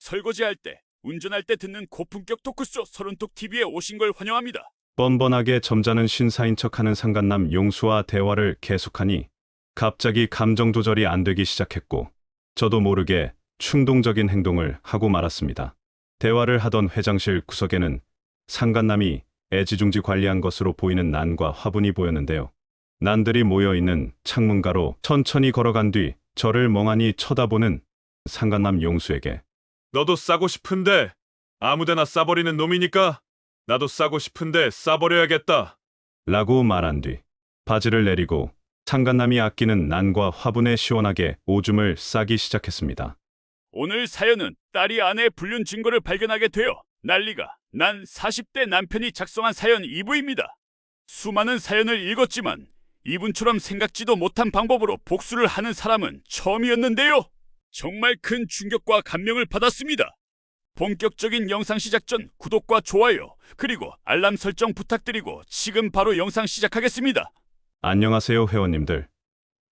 설거지할 때, 운전할 때 듣는 고품격 토크쇼 서른톡 TV에 오신 걸 환영합니다. 뻔뻔하게 점잖은 신사인 척하는 상간남 용수와 대화를 계속하니 갑자기 감정 조절이 안 되기 시작했고 저도 모르게 충동적인 행동을 하고 말았습니다. 대화를 하던 회장실 구석에는 상간남이 애지중지 관리한 것으로 보이는 난과 화분이 보였는데요. 난들이 모여있는 창문가로 천천히 걸어간 뒤 저를 멍하니 쳐다보는 상간남 용수에게 너도 싸고 싶은데 아무데나 싸버리는 놈이니까 나도 싸고 싶은데 싸버려야겠다. 라고 말한 뒤 바지를 내리고 상간남이 아끼는 난과 화분에 시원하게 오줌을 싸기 시작했습니다. 오늘 사연은 딸이 아내의 불륜 증거를 발견하게 되어 난리가 난 40대 남편이 작성한 사연 2부입니다. 수많은 사연을 읽었지만 이분처럼 생각지도 못한 방법으로 복수를 하는 사람은 처음이었는데요. 정말 큰 충격과 감명을 받았습니다. 본격적인 영상 시작 전 구독과 좋아요 그리고 알람 설정 부탁드리고 지금 바로 영상 시작하겠습니다. 안녕하세요 회원님들.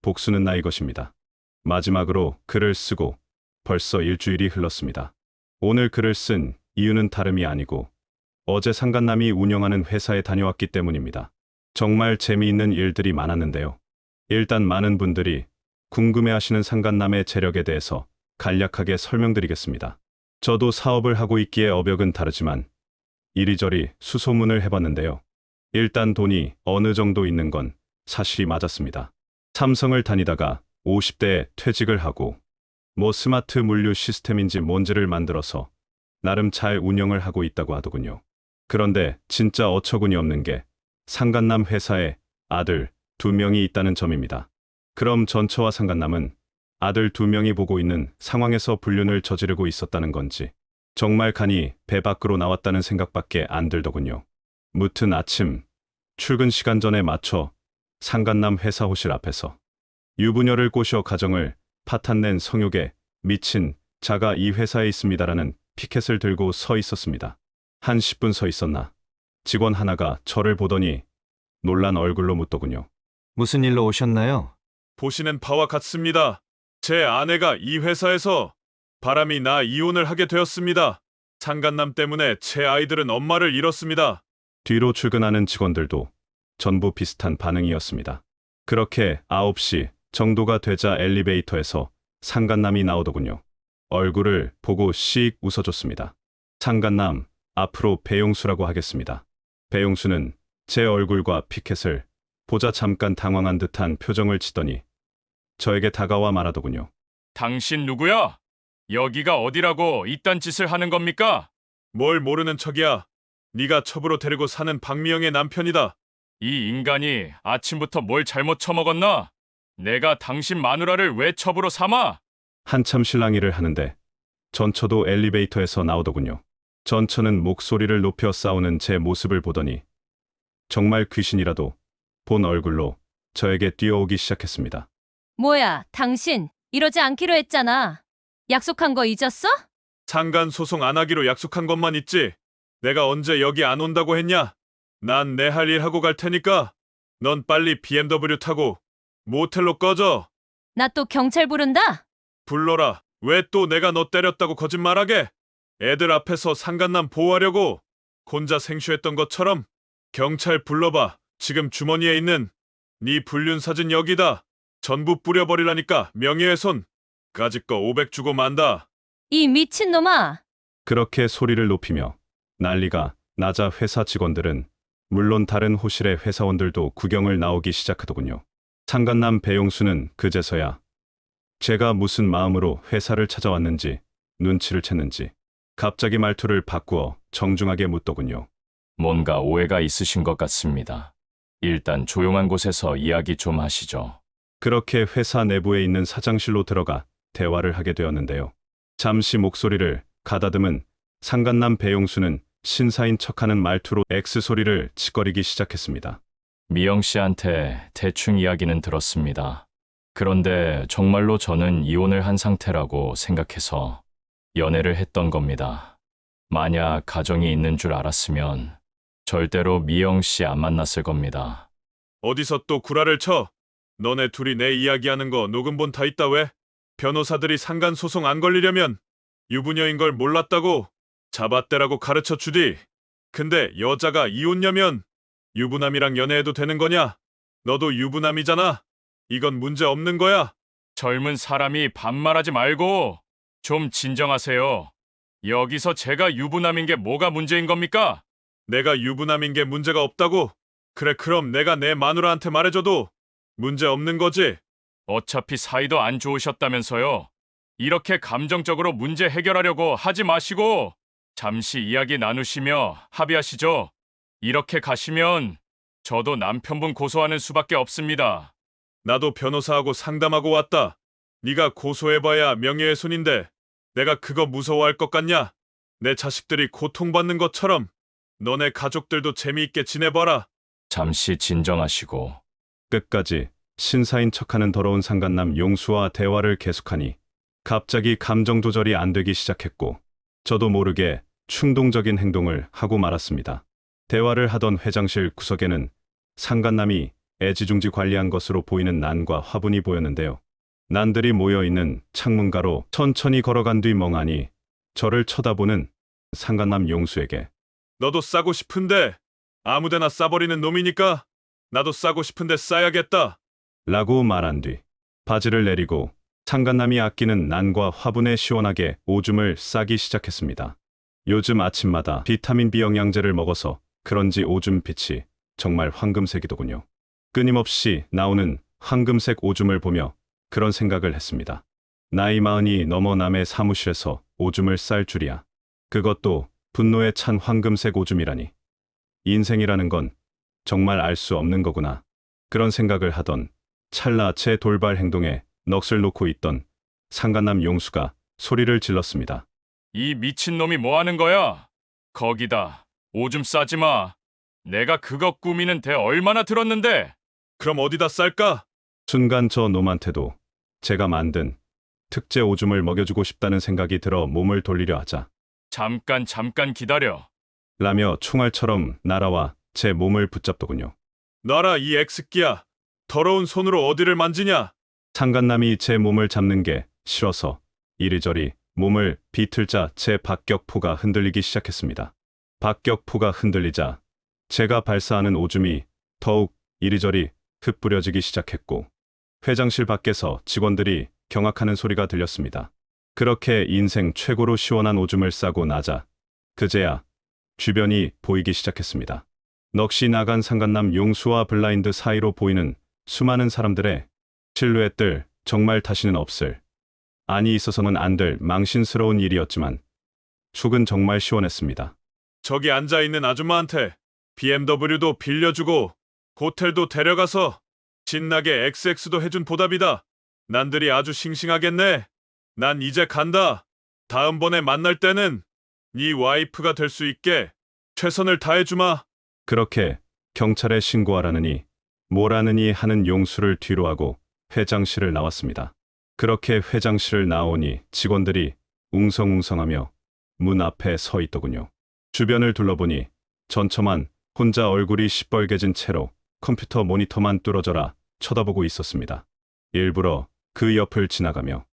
복수는 나의 것입니다. 마지막으로 글을 쓰고 벌써 일주일이 흘렀습니다. 오늘 글을 쓴 이유는 다름이 아니고 어제 상간남이 운영하는 회사에 다녀왔기 때문입니다. 정말 재미있는 일들이 많았는데요. 일단 많은 분들이 궁금해하시는 상간남의 재력에 대해서 간략하게 설명드리겠습니다. 저도 사업을 하고 있기에 어벽은 다르지만 이리저리 수소문을 해봤는데요. 일단 돈이 어느 정도 있는 건 사실이 맞았습니다. 삼성을 다니다가 50대에 퇴직을 하고 뭐 스마트 물류 시스템인지 뭔지를 만들어서 나름 잘 운영을 하고 있다고 하더군요. 그런데 진짜 어처구니 없는 게 상간남 회사에 아들 2명이 있다는 점입니다. 그럼 전처와 상간남은 아들 2명이 보고 있는 상황에서 불륜을 저지르고 있었다는 건지 정말 간이 배 밖으로 나왔다는 생각밖에 안 들더군요. 무튼 아침 출근 시간 전에 맞춰 상간남 회사 호실 앞에서 유부녀를 꼬셔 가정을 파탄낸 성욕에 미친 자가 이 회사에 있습니다라는 피켓을 들고 서 있었습니다. 한 10분 서 있었나 직원 하나가 저를 보더니 놀란 얼굴로 묻더군요. 무슨 일로 오셨나요? 보시는 바와 같습니다. 제 아내가 이 회사에서 바람이 나 이혼을 하게 되었습니다. 상간남 때문에 제 아이들은 엄마를 잃었습니다. 뒤로 출근하는 직원들도 전부 비슷한 반응이었습니다. 그렇게 9시 정도가 되자 엘리베이터에서 상간남이 나오더군요. 얼굴을 보고 씩 웃어줬습니다. 상간남, 앞으로 배용수라고 하겠습니다. 배용수는 제 얼굴과 피켓을 보자 잠깐 당황한 듯한 표정을 짓더니 저에게 다가와 말하더군요. 당신 누구야? 여기가 어디라고 이딴 짓을 하는 겁니까? 뭘 모르는 척이야. 네가 첩으로 데리고 사는 박미영의 남편이다. 이 인간이 아침부터 뭘 잘못 처먹었나? 내가 당신 마누라를 왜 첩으로 삼아? 한참 실랑이를 하는데 전처도 엘리베이터에서 나오더군요. 전처는 목소리를 높여 싸우는 제 모습을 보더니 정말 귀신이라도 본 얼굴로 저에게 뛰어오기 시작했습니다. 뭐야, 당신 이러지 않기로 했잖아. 약속한 거 잊었어? 상간 소송 안 하기로 약속한 것만 있지. 내가 언제 여기 안 온다고 했냐? 난 내 할 일 하고 갈 테니까 넌 빨리 BMW 타고 모텔로 꺼져. 나 또 경찰 부른다? 불러라. 왜 또 내가 너 때렸다고 거짓말하게? 애들 앞에서 상간남 보호하려고 혼자 생쇼했던 것처럼. 경찰 불러봐. 지금 주머니에 있는 네 불륜 사진 여기다. 전부 뿌려버리라니까. 명예훼손. 까짓 거 500 주고 만다. 이 미친놈아. 그렇게 소리를 높이며 난리가 나자 회사 직원들은 물론 다른 호실의 회사원들도 구경을 나오기 시작하더군요. 상간남 배용수는 그제서야 제가 무슨 마음으로 회사를 찾아왔는지 눈치를 챘는지 갑자기 말투를 바꾸어 정중하게 묻더군요. 뭔가 오해가 있으신 것 같습니다. 일단 조용한 곳에서 이야기 좀 하시죠. 그렇게 회사 내부에 있는 사장실로 들어가 대화를 하게 되었는데요. 잠시 목소리를 가다듬은 상간남 배용수는 신사인 척하는 말투로 X소리를 치거리기 시작했습니다. 미영 씨한테 대충 이야기는 들었습니다. 그런데 정말로 저는 이혼을 한 상태라고 생각해서 연애를 했던 겁니다. 만약 가정이 있는 줄 알았으면 절대로 미영 씨 안 만났을 겁니다. 어디서 또 구라를 쳐? 너네 둘이 내 이야기하는 거 녹음본 다 있다 왜? 변호사들이 상간 소송 안 걸리려면 유부녀인 걸 몰랐다고 잡아떼라고 가르쳐 주디. 근데 여자가 이혼녀면 유부남이랑 연애해도 되는 거냐? 너도 유부남이잖아. 이건 문제 없는 거야. 젊은 사람이 반말하지 말고 좀 진정하세요. 여기서 제가 유부남인 게 뭐가 문제인 겁니까? 내가 유부남인 게 문제가 없다고? 그래, 그럼 내가 내 마누라한테 말해줘도 문제 없는 거지? 어차피 사이도 안 좋으셨다면서요. 이렇게 감정적으로 문제 해결하려고 하지 마시고 잠시 이야기 나누시며 합의하시죠. 이렇게 가시면 저도 남편분 고소하는 수밖에 없습니다. 나도 변호사하고 상담하고 왔다. 네가 고소해봐야 명예훼손인데 내가 그거 무서워할 것 같냐? 내 자식들이 고통받는 것처럼 너네 가족들도 재미있게 지내봐라. 잠시 진정하시고 끝까지 신사인 척하는 더러운 상간남 용수와 대화를 계속하니 갑자기 감정 조절이 안 되기 시작했고 저도 모르게 충동적인 행동을 하고 말았습니다. 대화를 하던 회장실 구석에는 상간남이 애지중지 관리한 것으로 보이는 난과 화분이 보였는데요. 난들이 모여있는 창문가로 천천히 걸어간 뒤 멍하니 저를 쳐다보는 상간남 용수에게 너도 싸고 싶은데 아무데나 싸버리는 놈이니까 나도 싸고 싶은데 싸야겠다. 라고 말한 뒤 바지를 내리고 상간남이 아끼는 난과 화분에 시원하게 오줌을 싸기 시작했습니다. 요즘 아침마다 비타민 B 영양제를 먹어서 그런지 오줌 빛이 정말 황금색이더군요. 끊임없이 나오는 황금색 오줌을 보며 그런 생각을 했습니다. 나이 40이 넘어 남의 사무실에서 오줌을 쌀 줄이야. 그것도 분노에 찬 황금색 오줌이라니. 인생이라는 건 정말 알 수 없는 거구나. 그런 생각을 하던 찰나 제 돌발 행동에 넋을 놓고 있던 상간남 용수가 소리를 질렀습니다. 이 미친놈이 뭐 하는 거야? 거기다 오줌 싸지 마. 내가 그거 꾸미는 데 얼마나 들었는데. 그럼 어디다 쌀까? 순간 저 놈한테도 제가 만든 특제 오줌을 먹여주고 싶다는 생각이 들어 몸을 돌리려 하자 잠깐 기다려. 라며 총알처럼 날아와 제 몸을 붙잡더군요. 놔라 이 엑스끼야. 더러운 손으로 어디를 만지냐? 상간남이 제 몸을 잡는 게 싫어서 이리저리 몸을 비틀자 제 박격포가 흔들리기 시작했습니다. 박격포가 흔들리자 제가 발사하는 오줌이 더욱 이리저리 흩뿌려지기 시작했고 회장실 밖에서 직원들이 경악하는 소리가 들렸습니다. 그렇게 인생 최고로 시원한 오줌을 싸고 나자 그제야 주변이 보이기 시작했습니다. 넋이 나간 상간남 용수와 블라인드 사이로 보이는 수많은 사람들의 실루엣들, 정말 다시는 없을, 아니 있어서는 안 될 망신스러운 일이었지만 속은 정말 시원했습니다. 저기 앉아있는 아줌마한테 BMW도 빌려주고 호텔도 데려가서 신나게 XX도 해준 보답이다. 난들이 아주 싱싱하겠네. 난 이제 간다. 다음번에 만날 때는 네 와이프가 될 수 있게 최선을 다해주마. 그렇게 경찰에 신고하라느니 뭐라느니 하는 용수를 뒤로하고 회장실을 나왔습니다. 그렇게 회장실을 나오니 직원들이 웅성웅성하며 문 앞에 서 있더군요. 주변을 둘러보니 전처만 혼자 얼굴이 시뻘개진 채로 컴퓨터 모니터만 뚫어져라 쳐다보고 있었습니다. 일부러 그 옆을 지나가며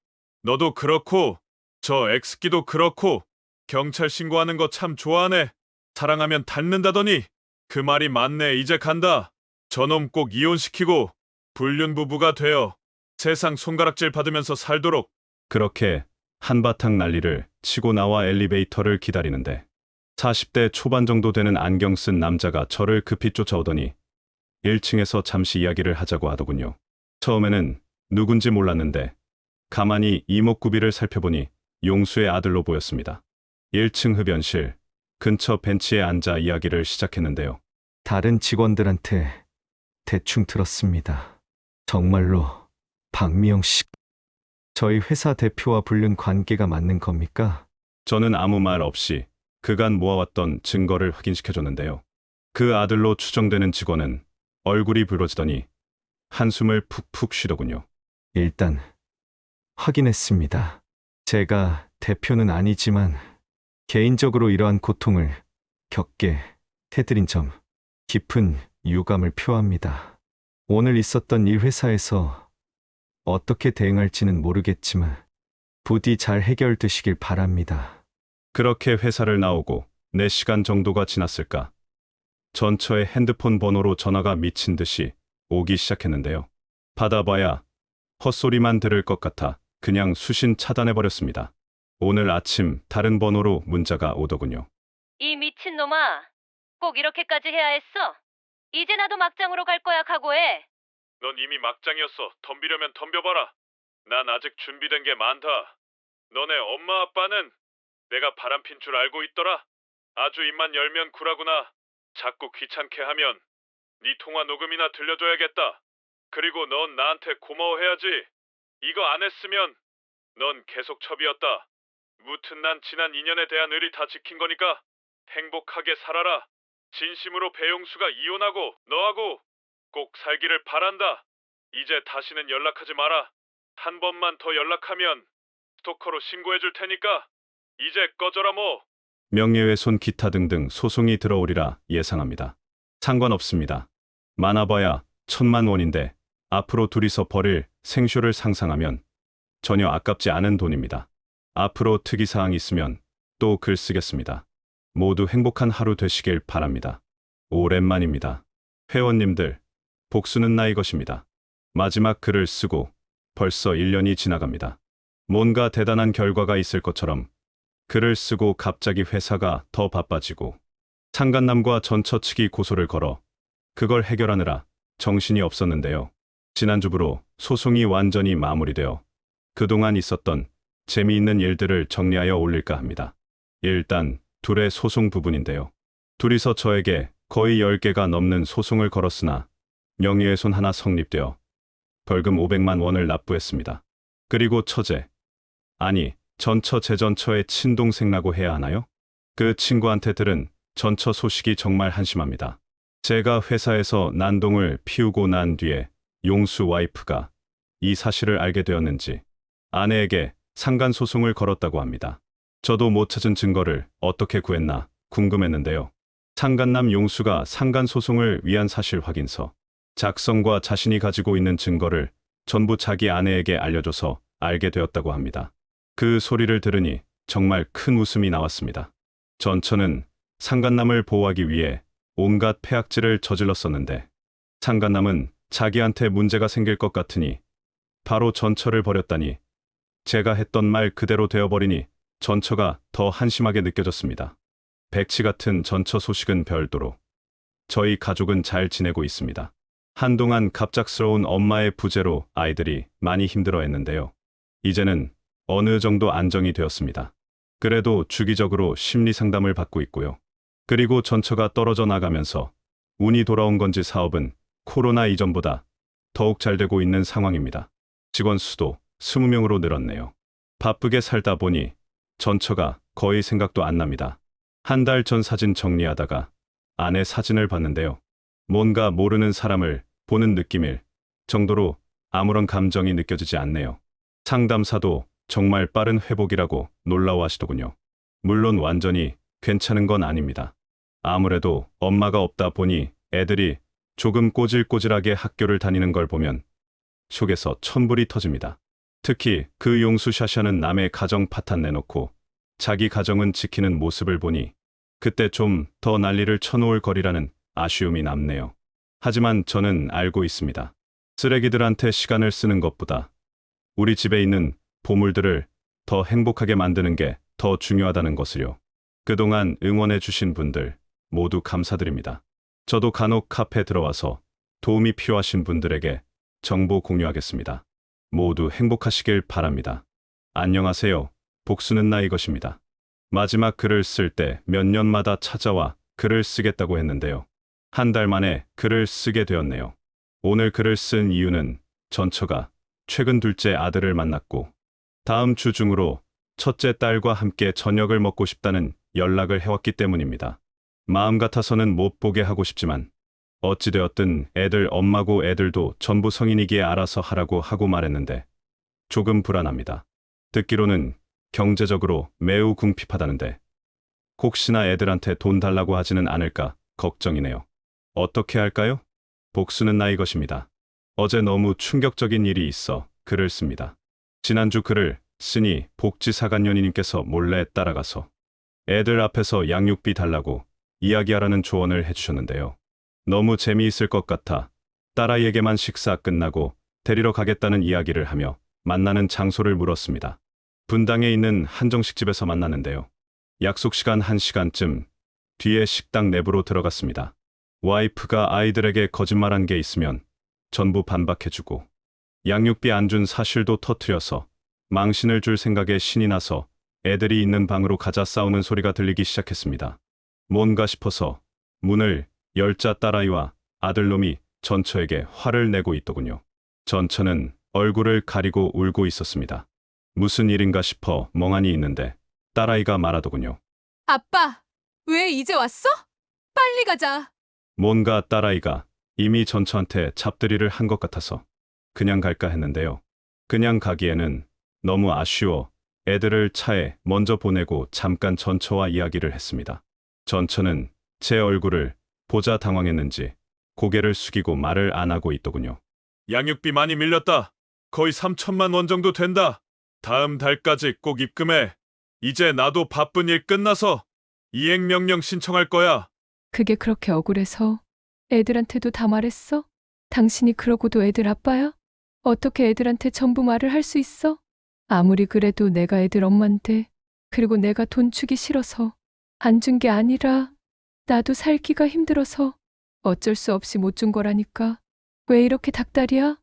너도 그렇고 저 엑스끼도 그렇고 경찰 신고하는 거 참 좋아하네. 사랑하면 닮는다더니 그 말이 맞네. 이제 간다. 저놈 꼭 이혼시키고 불륜 부부가 되어 세상 손가락질 받으면서 살도록. 그렇게 한바탕 난리를 치고 나와 엘리베이터를 기다리는데 40대 초반 정도 되는 안경 쓴 남자가 저를 급히 쫓아오더니 1층에서 잠시 이야기를 하자고 하더군요. 처음에는 누군지 몰랐는데 가만히 이목구비를 살펴보니 용수의 아들로 보였습니다. 1층 흡연실 근처 벤치에 앉아 이야기를 시작했는데요. 다른 직원들한테 대충 들었습니다. 정말로 박미영 씨, 저희 회사 대표와 불륜 관계가 맞는 겁니까? 저는 아무 말 없이 그간 모아왔던 증거를 확인시켜줬는데요. 그 아들로 추정되는 직원은 얼굴이 붉어지더니 한숨을 푹푹 쉬더군요. 일단 확인했습니다. 제가 대표는 아니지만 개인적으로 이러한 고통을 겪게 해드린 점 깊은 유감을 표합니다. 오늘 있었던 일 회사에서 어떻게 대응할지는 모르겠지만 부디 잘 해결되시길 바랍니다. 그렇게 회사를 나오고 4시간 정도가 지났을까. 전처의 핸드폰 번호로 전화가 미친 듯이 오기 시작했는데요. 받아봐야 헛소리만 들을 것 같아 그냥 수신 차단해버렸습니다. 오늘 아침 다른 번호로 문자가 오더군요. 이 미친놈아. 꼭 이렇게까지 해야 했어? 이제 나도 막장으로 갈 거야, 각오해. 넌 이미 막장이었어. 덤비려면 덤벼봐라. 난 아직 준비된 게 많다. 너네 엄마 아빠는 내가 바람핀 줄 알고 있더라. 아주 입만 열면 구라구나. 자꾸 귀찮게 하면 네 통화 녹음이나 들려줘야겠다. 그리고 넌 나한테 고마워해야지. 이거 안 했으면 넌 계속 첩이었다. 무튼 난 지난 인연에 대한 의리 다 지킨 거니까 행복하게 살아라. 진심으로 배용수가 이혼하고 너하고 꼭 살기를 바란다. 이제 다시는 연락하지 마라. 한 번만 더 연락하면 스토커로 신고해 줄 테니까 이제 꺼져라 뭐. 명예훼손 기타 등등 소송이 들어오리라 예상합니다. 상관없습니다. 많아봐야 1,000만 원인데 앞으로 둘이서 벌일 생쇼를 상상하면 전혀 아깝지 않은 돈입니다. 앞으로 특이사항 있으면 또 글 쓰겠습니다. 모두 행복한 하루 되시길 바랍니다. 오랜만입니다. 회원님들, 복수는 나의 것입니다. 마지막 글을 쓰고 벌써 1년이 지나갑니다. 뭔가 대단한 결과가 있을 것처럼 글을 쓰고 갑자기 회사가 더 바빠지고 상간남과 전처 측이 고소를 걸어 그걸 해결하느라 정신이 없었는데요. 지난주부로 소송이 완전히 마무리되어 그동안 있었던 재미있는 일들을 정리하여 올릴까 합니다. 일단 둘의 소송 부분인데요. 둘이서 저에게 거의 10개가 넘는 소송을 걸었으나 명예훼손 하나 성립되어 벌금 500만 원을 납부했습니다. 그리고 처제, 아니 전처 제전처의 친동생라고 해야 하나요? 그 친구한테 들은 전처 소식이 정말 한심합니다. 제가 회사에서 난동을 피우고 난 뒤에 용수 와이프가 이 사실을 알게 되었는지 아내에게 상간소송을 걸었다고 합니다. 저도 못 찾은 증거를 어떻게 구했나 궁금했는데요. 상간남 용수가 상간소송을 위한 사실 확인서, 작성과 자신이 가지고 있는 증거를 전부 자기 아내에게 알려줘서 알게 되었다고 합니다. 그 소리를 들으니 정말 큰 웃음이 나왔습니다. 전처는 상간남을 보호하기 위해 온갖 폐악질을 저질렀었는데 상간남은 자기한테 문제가 생길 것 같으니 바로 전처를 버렸다니 제가 했던 말 그대로 되어버리니 전처가 더 한심하게 느껴졌습니다. 백치 같은 전처 소식은 별도로 저희 가족은 잘 지내고 있습니다. 한동안 갑작스러운 엄마의 부재로 아이들이 많이 힘들어했는데요. 이제는 어느 정도 안정이 되었습니다. 그래도 주기적으로 심리 상담을 받고 있고요. 그리고 전처가 떨어져 나가면서 운이 돌아온 건지 사업은 코로나 이전보다 더욱 잘 되고 있는 상황입니다. 직원 수도 20명으로 늘었네요. 바쁘게 살다 보니 전처가 거의 생각도 안 납니다. 한 달 전 사진 정리하다가 아내 사진을 봤는데요. 뭔가 모르는 사람을 보는 느낌일 정도로 아무런 감정이 느껴지지 않네요. 상담사도 정말 빠른 회복이라고 놀라워하시더군요. 물론 완전히 괜찮은 건 아닙니다. 아무래도 엄마가 없다 보니 애들이 조금 꼬질꼬질하게 학교를 다니는 걸 보면 속에서 천불이 터집니다. 특히 그 용수 샤샤는 남의 가정 파탄 내놓고 자기 가정은 지키는 모습을 보니 그때 좀 더 난리를 쳐놓을 거리라는 아쉬움이 남네요. 하지만 저는 알고 있습니다. 쓰레기들한테 시간을 쓰는 것보다 우리 집에 있는 보물들을 더 행복하게 만드는 게 더 중요하다는 것을요. 그동안 응원해 주신 분들 모두 감사드립니다. 저도 간혹 카페 들어와서 도움이 필요하신 분들에게 정보 공유하겠습니다. 모두 행복하시길 바랍니다. 안녕하세요. 복수는 나의 것입니다. 마지막 글을 쓸 때 몇 년마다 찾아와 글을 쓰겠다고 했는데요. 한 달 만에 글을 쓰게 되었네요. 오늘 글을 쓴 이유는 전처가 최근 둘째 아들을 만났고 다음 주 중으로 첫째 딸과 함께 저녁을 먹고 싶다는 연락을 해왔기 때문입니다. 마음 같아서는 못 보게 하고 싶지만 어찌되었든 애들 엄마고 애들도 전부 성인이기에 알아서 하라고 하고 말했는데 조금 불안합니다. 듣기로는 경제적으로 매우 궁핍하다는데 혹시나 애들한테 돈 달라고 하지는 않을까 걱정이네요. 어떻게 할까요? 복수는 나의 것입니다. 어제 너무 충격적인 일이 있어 글을 씁니다. 지난주 글을 쓰니 복지사관연이님께서 몰래 따라가서 애들 앞에서 양육비 달라고 이야기하라는 조언을 해주셨는데요. 너무 재미있을 것 같아 딸아이에게만 식사 끝나고 데리러 가겠다는 이야기를 하며 만나는 장소를 물었습니다. 분당에 있는 한정식집에서 만나는데요. 약속 시간 1시간쯤 뒤에 식당 내부로 들어갔습니다. 와이프가 아이들에게 거짓말한 게 있으면 전부 반박해주고 양육비 안 준 사실도 터트려서 망신을 줄 생각에 신이 나서 애들이 있는 방으로 가자 싸우는 소리가 들리기 시작했습니다. 뭔가 싶어서 문을 열자 딸아이와 아들놈이 전처에게 화를 내고 있더군요. 전처는 얼굴을 가리고 울고 있었습니다. 무슨 일인가 싶어 멍하니 있는데 딸아이가 말하더군요. 아빠, 왜 이제 왔어? 빨리 가자. 뭔가 딸아이가 이미 전처한테 잡들이를 한 것 같아서 그냥 갈까 했는데요. 그냥 가기에는 너무 아쉬워 애들을 차에 먼저 보내고 잠깐 전처와 이야기를 했습니다. 전처는 제 얼굴을 보자 당황했는지 고개를 숙이고 말을 안 하고 있더군요. 양육비 많이 밀렸다. 거의 3천만 원 정도 된다. 다음 달까지 꼭 입금해. 이제 나도 바쁜 일 끝나서 이행명령 신청할 거야. 그게 그렇게 억울해서 애들한테도 다 말했어? 당신이 그러고도 애들 아빠야? 어떻게 애들한테 전부 말을 할 수 있어? 아무리 그래도 내가 애들 엄마인데, 그리고 내가 돈 주기 싫어서 안 준 게 아니라 나도 살기가 힘들어서 어쩔 수 없이 못 준 거라니까. 왜 이렇게 닭다리야?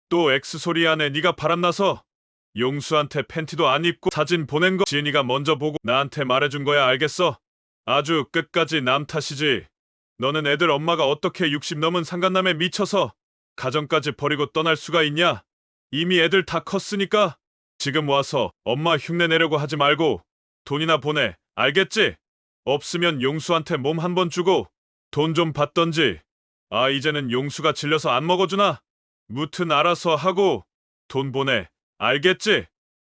또 X소리 안에 네가 바람나서 용수한테 팬티도 안 입고 사진 보낸 거 지은이가 먼저 보고 나한테 말해준 거야. 알겠어? 아주 끝까지 남 탓이지. 너는 애들 엄마가 어떻게 60 넘은 상간남에 미쳐서 가정까지 버리고 떠날 수가 있냐? 이미 애들 다 컸으니까 지금 와서 엄마 흉내 내려고 하지 말고 돈이나 보내. 알겠지? 없으면 용수한테 몸 한 번 주고 돈 좀 받던지. 아, 이제는 용수가 질려서 안 먹어주나? 무튼 알아서 하고 돈 보내. 알겠지?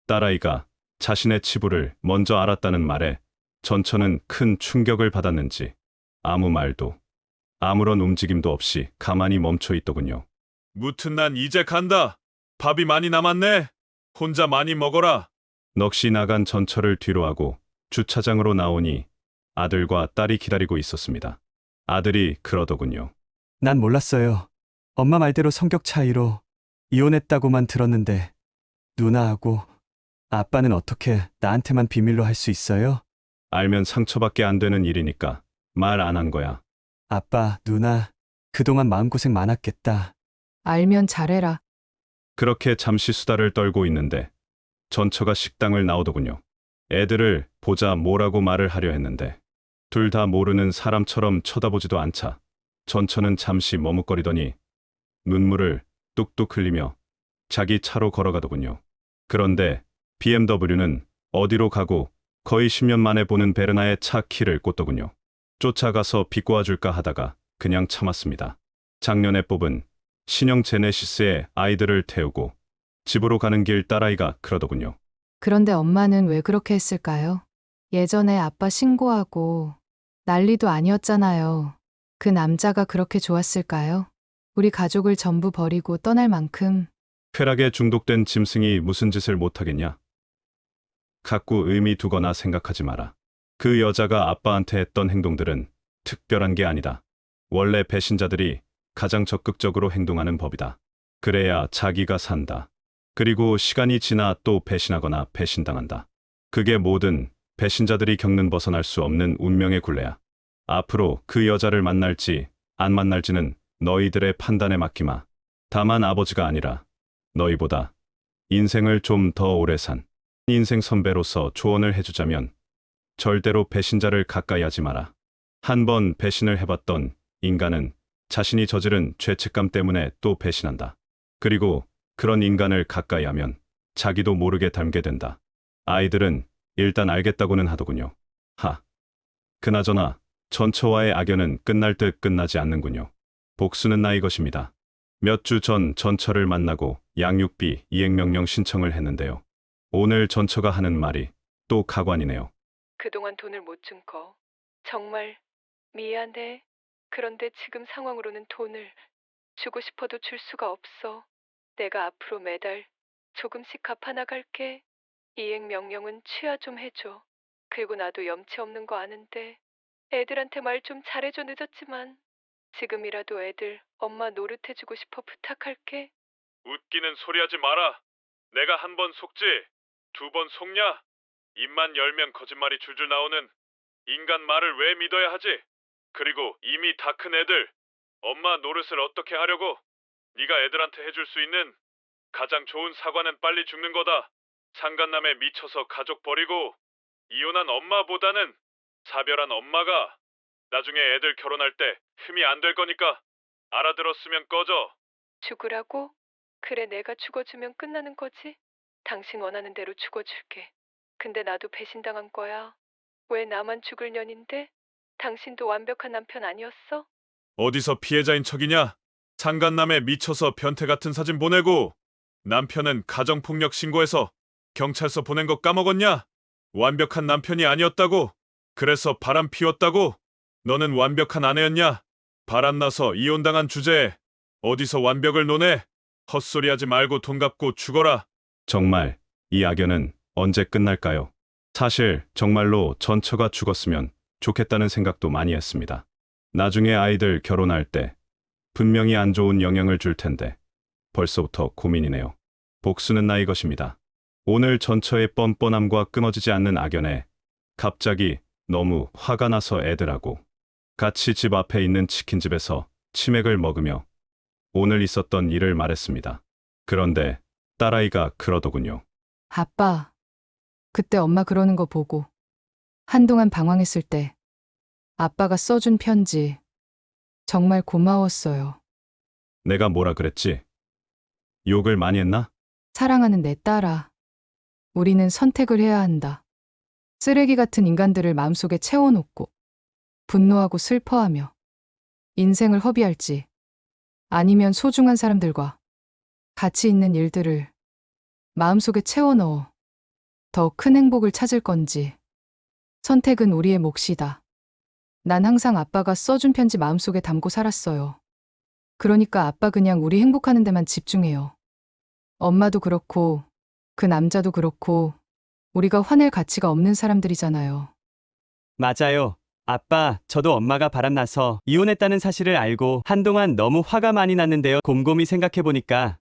딸아이가 자신의 치부를 먼저 알았다는 말에 전처는 큰 충격을 받았는지 아무 말도 아무런 움직임도 없이 가만히 멈춰 있더군요. 무튼 난 이제 간다. 밥이 많이 남았네. 혼자 많이 먹어라. 넋이 나간 전처를 뒤로하고 주차장으로 나오니 아들과 딸이 기다리고 있었습니다. 아들이 그러더군요. 난 몰랐어요. 엄마 말대로 성격 차이로 이혼했다고만 들었는데 누나하고 아빠는 어떻게 나한테만 비밀로 할 수 있어요? 알면 상처밖에 안 되는 일이니까 말 안 한 거야. 아빠, 누나, 그동안 마음고생 많았겠다. 알면 잘해라. 그렇게 잠시 수다를 떨고 있는데 전처가 식당을 나오더군요. 애들을 보자 뭐라고 말을 하려 했는데 둘 다 모르는 사람처럼 쳐다보지도 않자 전처는 잠시 머뭇거리더니 눈물을 뚝뚝 흘리며 자기 차로 걸어가더군요. 그런데 BMW는 어디로 가고 거의 10년 만에 보는 베르나의 차 키를 꽂더군요. 쫓아가서 비꼬아줄까 하다가 그냥 참았습니다. 작년에 뽑은 신형 제네시스에 아이들을 태우고 집으로 가는 길 딸아이가 그러더군요. 그런데 엄마는 왜 그렇게 했을까요? 예전에 아빠 신고하고 난리도 아니었잖아요. 그 남자가 그렇게 좋았을까요? 우리 가족을 전부 버리고 떠날 만큼. 쾌락에 중독된 짐승이 무슨 짓을 못하겠냐? 자꾸 의미 두거나 생각하지 마라. 그 여자가 아빠한테 했던 행동들은 특별한 게 아니다. 원래 배신자들이 가장 적극적으로 행동하는 법이다. 그래야 자기가 산다. 그리고 시간이 지나 또 배신하거나 배신당한다. 그게 모든 배신자들이 겪는 벗어날 수 없는 운명의 굴레야. 앞으로 그 여자를 만날지 안 만날지는 너희들의 판단에 맡기마. 다만 아버지가 아니라 너희보다 인생을 좀 더 오래 산 인생 선배로서 조언을 해주자면 절대로 배신자를 가까이 하지 마라. 한 번 배신을 해봤던 인간은 자신이 저지른 죄책감 때문에 또 배신한다. 그리고 그런 인간을 가까이 하면 자기도 모르게 닮게 된다. 아이들은 일단 알겠다고는 하더군요. 그나저나 전처와의 악연은 끝날 듯 끝나지 않는군요. 복수는 나이 것입니다. 몇 주 전 전처를 만나고 양육비 이행명령 신청을 했는데요. 오늘 전처가 하는 말이 또 가관이네요. 그동안 돈을 못 준 거 정말 미안해. 그런데 지금 상황으로는 돈을 주고 싶어도 줄 수가 없어. 내가 앞으로 매달 조금씩 갚아나갈게. 이행 명령은 취하 좀 해줘. 그리고 나도 염치 없는 거 아는데 애들한테 말 좀 잘해줘. 늦었지만 지금이라도 애들 엄마 노릇해주고 싶어. 부탁할게. 웃기는 소리 하지 마라. 내가 한 번 속지, 두 번 속냐? 입만 열면 거짓말이 줄줄 나오는 인간 말을 왜 믿어야 하지? 그리고 이미 다 큰 애들, 엄마 노릇을 어떻게 하려고? 네가 애들한테 해줄 수 있는 가장 좋은 사과는 빨리 죽는 거다. 상간남에 미쳐서 가족 버리고 이혼한 엄마보다는 사별한 엄마가 나중에 애들 결혼할 때 흠이 안 될 거니까 알아들었으면 꺼져. 죽으라고? 그래, 내가 죽어주면 끝나는 거지? 당신 원하는 대로 죽어줄게. 근데 나도 배신당한 거야. 왜 나만 죽을 년인데? 당신도 완벽한 남편 아니었어? 어디서 피해자인 척이냐? 상간남에 미쳐서 변태 같은 사진 보내고 남편은 가정폭력 신고해서 경찰서 보낸 거 까먹었냐? 완벽한 남편이 아니었다고? 그래서 바람 피웠다고? 너는 완벽한 아내였냐? 바람나서 이혼당한 주제에 어디서 완벽을 논해? 헛소리하지 말고 돈 갚고 죽어라. 정말 이 악연은 언제 끝날까요? 사실 정말로 전처가 죽었으면 좋겠다는 생각도 많이 했습니다. 나중에 아이들 결혼할 때 분명히 안 좋은 영향을 줄 텐데 벌써부터 고민이네요. 복수는 나의 것입니다. 오늘 전처의 뻔뻔함과 끊어지지 않는 악연에 갑자기 너무 화가 나서 애들하고 같이 집 앞에 있는 치킨집에서 치맥을 먹으며 오늘 있었던 일을 말했습니다. 그런데 딸아이가 그러더군요. 아빠, 그때 엄마 그러는 거 보고 한동안 방황했을 때 아빠가 써준 편지 정말 고마웠어요. 내가 뭐라 그랬지? 욕을 많이 했나? 사랑하는 내 딸아, 우리는 선택을 해야 한다. 쓰레기 같은 인간들을 마음속에 채워놓고 분노하고 슬퍼하며 인생을 허비할지 아니면 소중한 사람들과 가치 있는 일들을 마음속에 채워넣어 더 큰 행복을 찾을 건지 선택은 우리의 몫이다. 난 항상 아빠가 써준 편지 마음속에 담고 살았어요. 그러니까 아빠 그냥 우리 행복하는 데만 집중해요. 엄마도 그렇고 그 남자도 그렇고 우리가 화낼 가치가 없는 사람들이잖아요. 맞아요. 아빠, 저도 엄마가 바람나서 이혼했다는 사실을 알고 한동안 너무 화가 많이 났는데요. 곰곰이 생각해보니까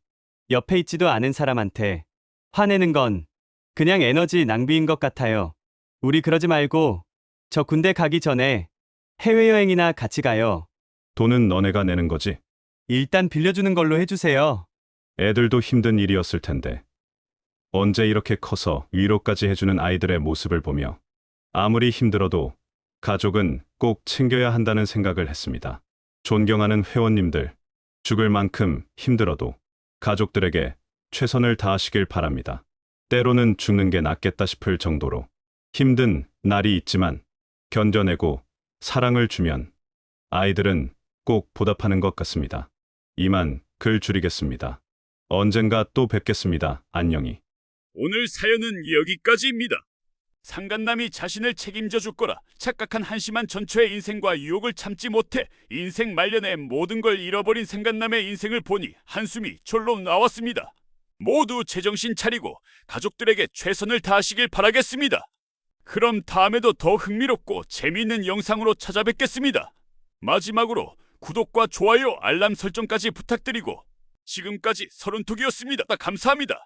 옆에 있지도 않은 사람한테 화내는 건 그냥 에너지 낭비인 것 같아요. 우리 그러지 말고 저 군대 가기 전에 해외여행이나 같이 가요. 돈은 너네가 내는 거지. 일단 빌려주는 걸로 해주세요. 애들도 힘든 일이었을 텐데. 언제 이렇게 커서 위로까지 해주는 아이들의 모습을 보며 아무리 힘들어도 가족은 꼭 챙겨야 한다는 생각을 했습니다. 존경하는 회원님들, 죽을 만큼 힘들어도 가족들에게 최선을 다하시길 바랍니다. 때로는 죽는 게 낫겠다 싶을 정도로 힘든 날이 있지만 견뎌내고 사랑을 주면 아이들은 꼭 보답하는 것 같습니다. 이만 글 줄이겠습니다. 언젠가 또 뵙겠습니다. 안녕히. 오늘 사연은 여기까지입니다. 상간남이 자신을 책임져 줄 거라 착각한 한심한 전처의 인생과 유혹을 참지 못해 인생 말년에 모든 걸 잃어버린 상간남의 인생을 보니 한숨이 절로 나왔습니다. 모두 제정신 차리고 가족들에게 최선을 다하시길 바라겠습니다. 그럼 다음에도 더 흥미롭고 재미있는 영상으로 찾아뵙겠습니다. 마지막으로 구독과 좋아요, 알람 설정까지 부탁드리고 지금까지 서른톡이었습니다. 감사합니다.